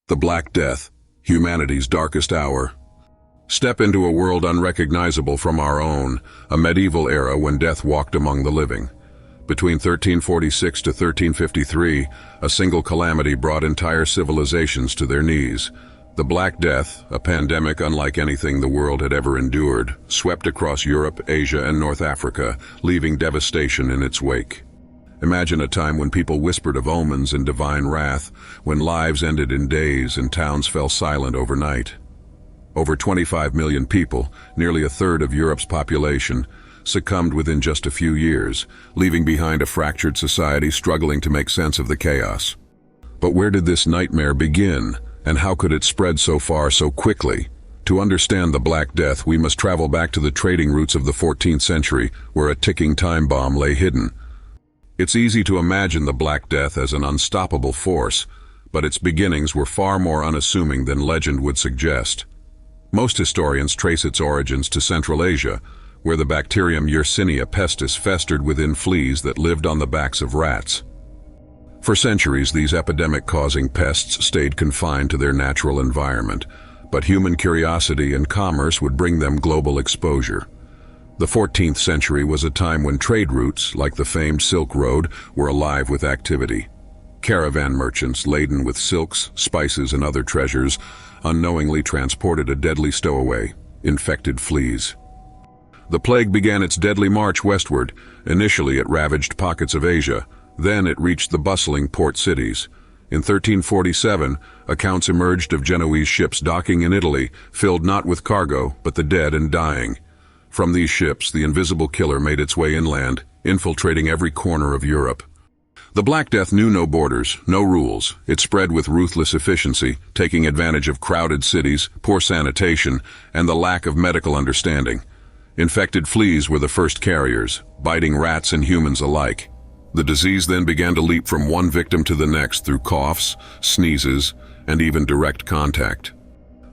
The Black Death, humanity's darkest hour. Step into a world unrecognizable from our own, a medieval era when death walked among the living. Between 1346 to 1353, a single calamity brought entire civilizations to their knees. The Black Death, a pandemic unlike anything the world had ever endured, swept across Europe, Asia, and North Africa, leaving devastation in its wake. Imagine a time when people whispered of omens and divine wrath, when lives ended in days and towns fell silent overnight. Over 25 million people, nearly a third of Europe's population, succumbed within just a few years, leaving behind a fractured society struggling to make sense of the chaos. But where did this nightmare begin, and how could it spread so far so quickly? To understand the Black Death, we must travel back to the trading routes of the 14th century, where a ticking time bomb lay hidden. It's easy to imagine the Black Death as an unstoppable force, but its beginnings were far more unassuming than legend would suggest. Most historians trace its origins to Central Asia, where the bacterium Yersinia pestis festered within fleas that lived on the backs of rats. For centuries, these epidemic-causing pests stayed confined to their natural environment, but human curiosity and commerce would bring them global exposure. The 14th century was a time when trade routes, like the famed Silk Road, were alive with activity. Caravan merchants laden with silks, spices, and other treasures unknowingly transported a deadly stowaway, infected fleas. The plague began its deadly march westward. Initially it ravaged pockets of Asia, then it reached the bustling port cities. In 1347, accounts emerged of Genoese ships docking in Italy, filled not with cargo, but the dead and dying. From these ships, the invisible killer made its way inland, infiltrating every corner of Europe. The Black Death knew no borders, no rules. It spread with ruthless efficiency, taking advantage of crowded cities, poor sanitation, and the lack of medical understanding. Infected fleas were the first carriers, biting rats and humans alike. The disease then began to leap from one victim to the next through coughs, sneezes, and even direct contact.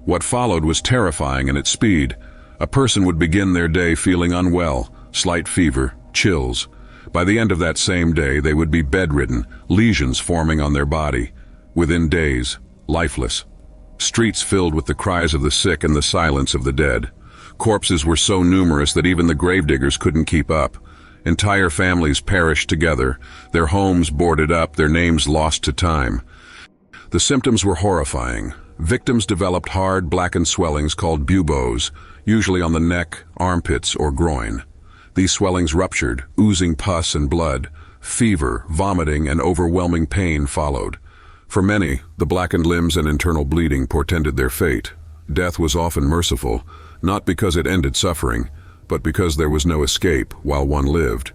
What followed was terrifying in its speed. A person would begin their day feeling unwell, slight fever, chills. By the end of that same day, they would be bedridden, lesions forming on their body. Within days, lifeless. Streets filled with the cries of the sick and the silence of the dead. Corpses were so numerous that even the gravediggers couldn't keep up. Entire families perished together, their homes boarded up, their names lost to time. The symptoms were horrifying. Victims developed hard, blackened swellings called buboes, usually on the neck, armpits, or groin. These swellings ruptured, oozing pus and blood. Fever, vomiting, and overwhelming pain followed. For many, the blackened limbs and internal bleeding portended their fate. Death was often merciful, not because it ended suffering, but because there was no escape while one lived.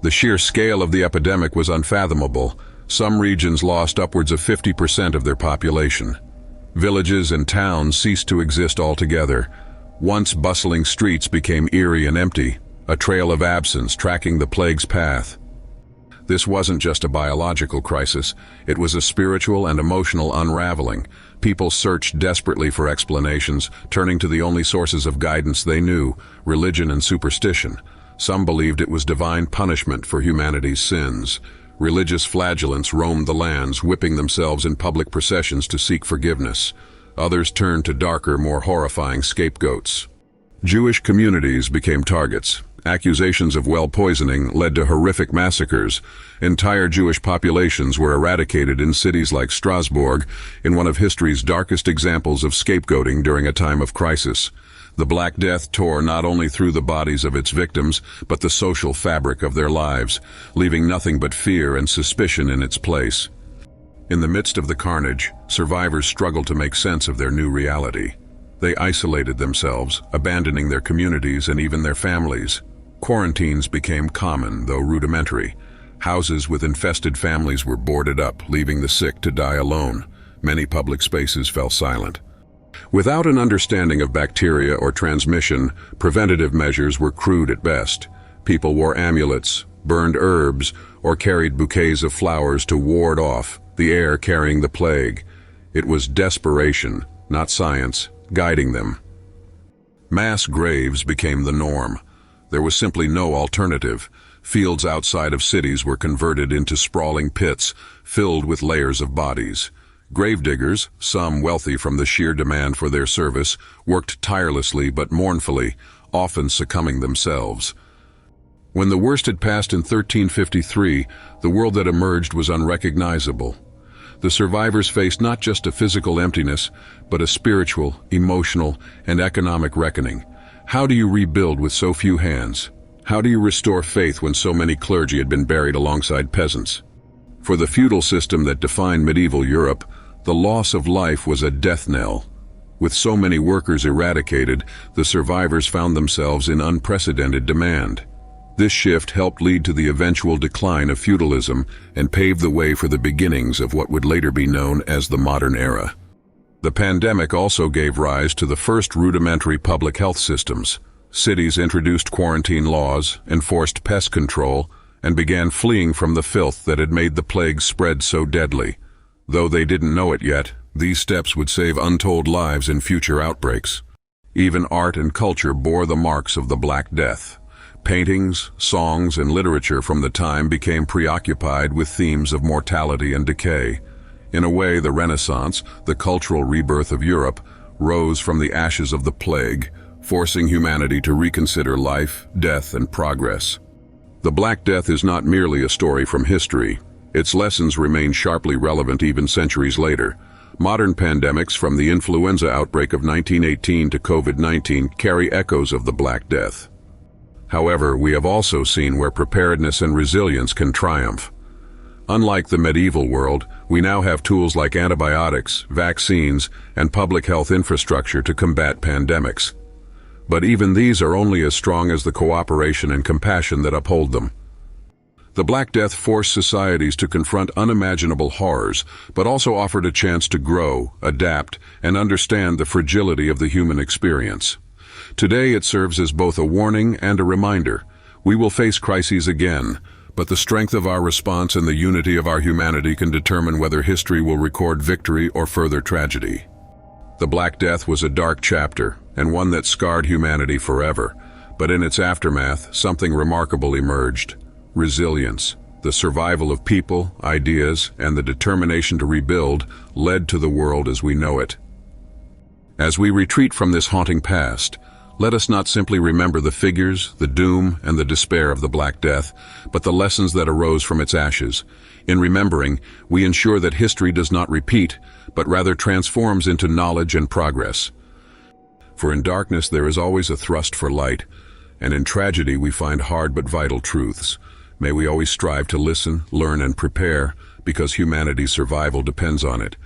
The sheer scale of the epidemic was unfathomable. Some regions lost upwards of 50% of their population. Villages and towns ceased to exist altogether. Once bustling streets became eerie and empty, a trail of absence tracking the plague's path. This wasn't just a biological crisis, it was a spiritual and emotional unraveling. People searched desperately for explanations, turning to the only sources of guidance they knew, religion and superstition. Some believed it was divine punishment for humanity's sins. Religious flagellants roamed the lands, whipping themselves in public processions to seek forgiveness. Others turned to darker, more horrifying scapegoats. Jewish communities became targets. Accusations of well poisoning led to horrific massacres. Entire Jewish populations were eradicated in cities like Strasbourg, in one of history's darkest examples of scapegoating during a time of crisis. The Black Death tore not only through the bodies of its victims, but the social fabric of their lives, leaving nothing but fear and suspicion in its place. In the midst of the carnage, survivors struggled to make sense of their new reality. They isolated themselves, abandoning their communities and even their families. Quarantines became common, though rudimentary. Houses with infested families were boarded up, leaving the sick to die alone. Many public spaces fell silent. Without an understanding of bacteria or transmission, preventative measures were crude at best. People wore amulets, burned herbs, or carried bouquets of flowers to ward off the air carrying the plague. It was desperation, not science, guiding them. Mass graves became the norm. There was simply no alternative. Fields outside of cities were converted into sprawling pits, filled with layers of bodies. Gravediggers, some wealthy from the sheer demand for their service, worked tirelessly but mournfully, often succumbing themselves. When the worst had passed in 1353, the world that emerged was unrecognizable. The survivors faced not just a physical emptiness, but a spiritual, emotional, and economic reckoning. How do you rebuild with so few hands? How do you restore faith when so many clergy had been buried alongside peasants? For the feudal system that defined medieval Europe, the loss of life was a death knell. With so many workers eradicated, the survivors found themselves in unprecedented demand. This shift helped lead to the eventual decline of feudalism and paved the way for the beginnings of what would later be known as the modern era. The pandemic also gave rise to the first rudimentary public health systems. Cities introduced quarantine laws, enforced pest control, and began fleeing from the filth that had made the plague spread so deadly. Though they didn't know it yet, these steps would save untold lives in future outbreaks. Even art and culture bore the marks of the Black Death. Paintings, songs, and literature from the time became preoccupied with themes of mortality and decay. In a way, the Renaissance, the cultural rebirth of Europe, rose from the ashes of the plague, forcing humanity to reconsider life, death, and progress. The Black Death is not merely a story from history. Its lessons remain sharply relevant even centuries later. Modern pandemics, from the influenza outbreak of 1918 to COVID-19, carry echoes of the Black Death. However, we have also seen where preparedness and resilience can triumph. Unlike the medieval world, we now have tools like antibiotics, vaccines, and public health infrastructure to combat pandemics. But even these are only as strong as the cooperation and compassion that uphold them. The Black Death forced societies to confront unimaginable horrors, but also offered a chance to grow, adapt, and understand the fragility of the human experience. Today it serves as both a warning and a reminder. We will face crises again, but the strength of our response and the unity of our humanity can determine whether history will record victory or further tragedy. The Black Death was a dark chapter, and one that scarred humanity forever. But in its aftermath, something remarkable emerged. Resilience, the survival of people, ideas, and the determination to rebuild led to the world as we know it. As we retreat from this haunting past, let us not simply remember the figures, the doom, and the despair of the Black Death, but the lessons that arose from its ashes. In remembering, we ensure that history does not repeat, but rather transforms into knowledge and progress. For in darkness there is always a thrust for light, and in tragedy we find hard but vital truths. May we always strive to listen, learn, and prepare, because humanity's survival depends on it.